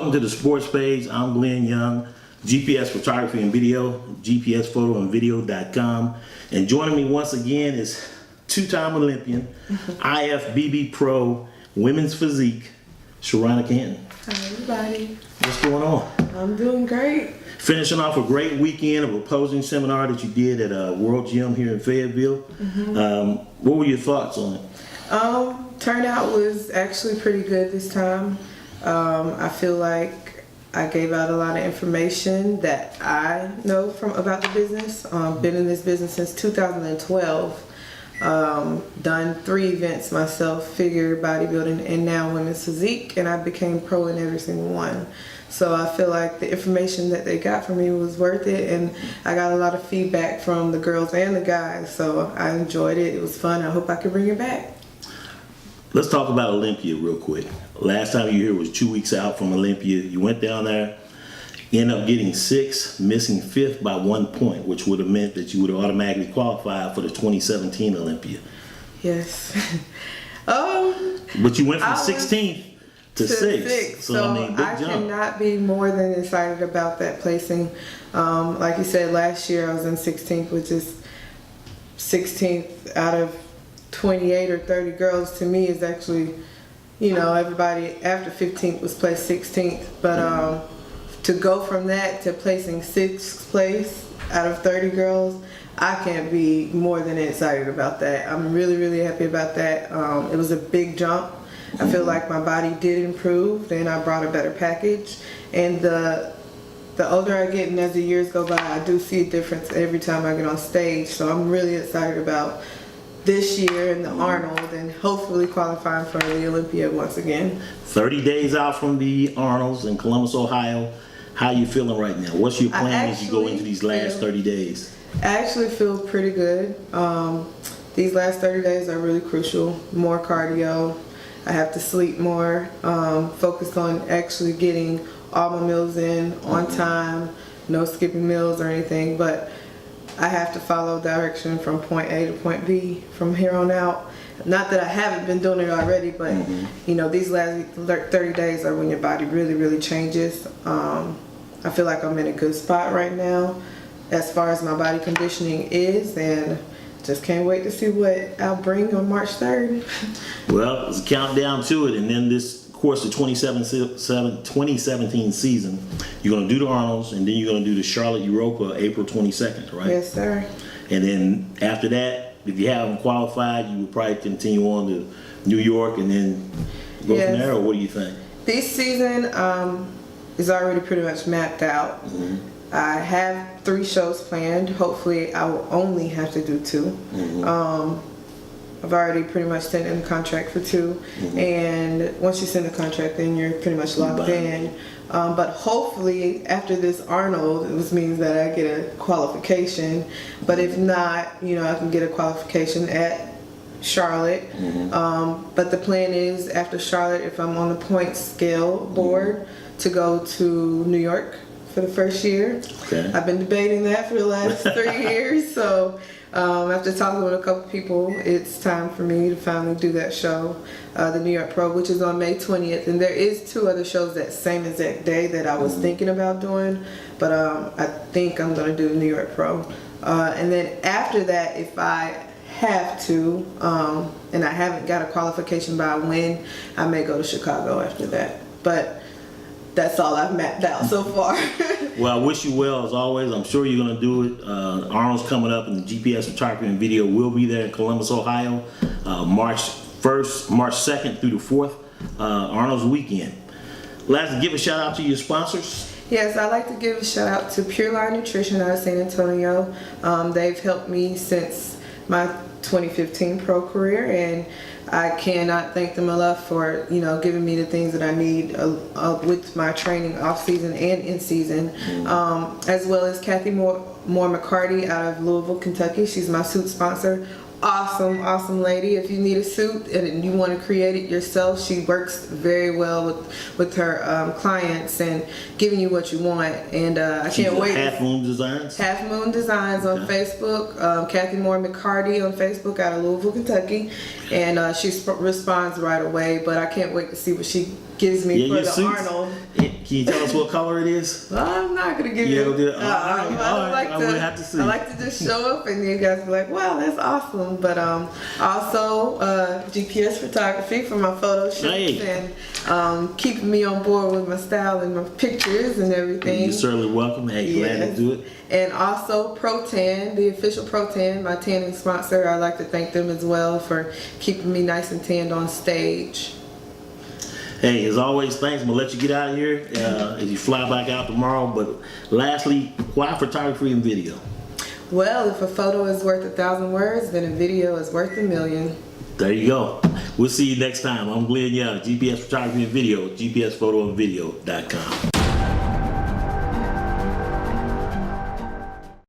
Welcome to the sports page. I'm Glenn Young, GPS Photography and Video, gpsphotoandvideo.com. And joining me once again is two-time Olympian, IFBB Pro, Women's Physique, Sheronica Henton. Hi everybody. What's going on? I'm doing great. Finishing off a great weekend of a posing seminar that you did at World Gym here in Fayetteville. What were your thoughts on it? Turnout was actually pretty good this time. I feel like I gave out a lot of information that I know about the business. Been in this business since 2012. Done 3 events myself, figure, bodybuilding, and now women's physique, and I became pro in every single one. So I feel like the information that they got from me was worth it, and I got a lot of feedback from the girls and the guys, so I enjoyed it. It was fun. I hope I can bring it back. Let's talk about Olympia real quick. Last time you were here was 2 weeks out from Olympia. You went down there, ended up getting 6th, missing 5th by 1 point, which would have meant that you would have automatically qualified for the 2017 Olympia. Yes. But you went from 16th to 6th. So I mean, big jump. Cannot be more than excited about that placing. Like you said, last year I was in 16th, which is 16th out of 28 or 30 girls. To me is actually, you know, everybody after 15th was placed 16th. But to go from that to placing 6th place out of 30 girls, I can't be more than excited about that. I'm really, really happy about that. It was a big jump. I feel like my body did improve, and I brought a better package. And the older I get and as the years go by, I do see a difference every time I get on stage. So I'm really excited about this year in the Arnold and hopefully qualifying for the Olympia once again. 30 days out from the Arnolds in Columbus, Ohio. How are you feeling right now? What's your plan as you go into these last 30 days? I actually feel pretty good. These last 30 days are really crucial. More cardio. I have to sleep more. Focus on actually getting all my meals in on time. No skipping meals or anything. But I have to follow direction from point A to point B from here on out. Not that I haven't been doing it already, but you know, these last 30 days are when your body really, really changes. I feel like I'm in a good spot right now as far as my body conditioning is, and just can't wait to see what I'll bring on March 3rd. Well, it's a countdown to it, and then this, of course, the 2017 season, you're going to do the Arnolds, and then you're going to do the Charlotte Europa April 22nd, right? Yes, sir. And then after that, if you haven't qualified, you would probably continue on to New York and then go from there, or what do you think? This season is already pretty much mapped out. I have 3 shows planned. Hopefully I will only have to do 2. I've already pretty much sent in the contract for 2, and once you send the contract, then you're pretty much locked in. But hopefully after this Arnold, it means that I get a qualification. But if not, you know, I can get a qualification at Charlotte. But the plan is after Charlotte, if I'm on the point scale board, to go to New York for the first year. Okay. I've been debating that for the last 3 years, so after talking with a couple people, it's time for me to finally do that show, the New York Pro, which is on May 20th, and there is 2 other shows that same exact day that I was thinking about doing, but I think I'm going to do the New York Pro. And then after that, if I have to, and I haven't got a qualification by when, I may go to Chicago after that. But that's all I've mapped out so far. Well, I wish you well as always. I'm sure you're going to do it. Arnold's coming up, and the GPS Photography and Video will be there in Columbus, Ohio, March 2nd through the 4th, Arnold's weekend. Lastly, give a shout out to your sponsors. Yes, I'd like to give a shout out to Pure Line Nutrition out of San Antonio. They've helped me since my 2015 pro career, and I cannot thank them enough for, you know, giving me the things that I need with my training off season and in season, as well as Kathy Moore McCarty out of Louisville, Kentucky. She's my suit sponsor. awesome lady. If you need a suit and you want to create it yourself, she works very well with her clients and giving you what you want. And I can't wait. Half Moon Designs? Half Moon Designs on Facebook. Kathy Moore McCarty on Facebook out of Louisville, Kentucky. And she responds right away, but I can't wait to see what she gives me for the suits, Arnold. Can you tell us what color it is? Well, I'm not gonna give Yeah, you. we'll do it. All right, I would have to see. I like to just show up, and you guys be like, "Wow, that's awesome!" But also GPS photography for my photo shoots and keeping me on board with my style and my pictures and everything. You're certainly welcome. Hey, glad to do it. And also Pro-Tan, the official Pro-Tan, my tanning sponsor. I'd like to thank them as well for keeping me nice and tanned on stage. Hey, as always, thanks. I'm gonna let you get out of here as you fly back out tomorrow. But lastly, why photography and video? Well, if a photo is worth 1,000 words, then a video is worth 1,000,000. There you go. We'll see you next time. I'm Glenn Young, GPS Photography and Video, gpsphotoandvideo.com.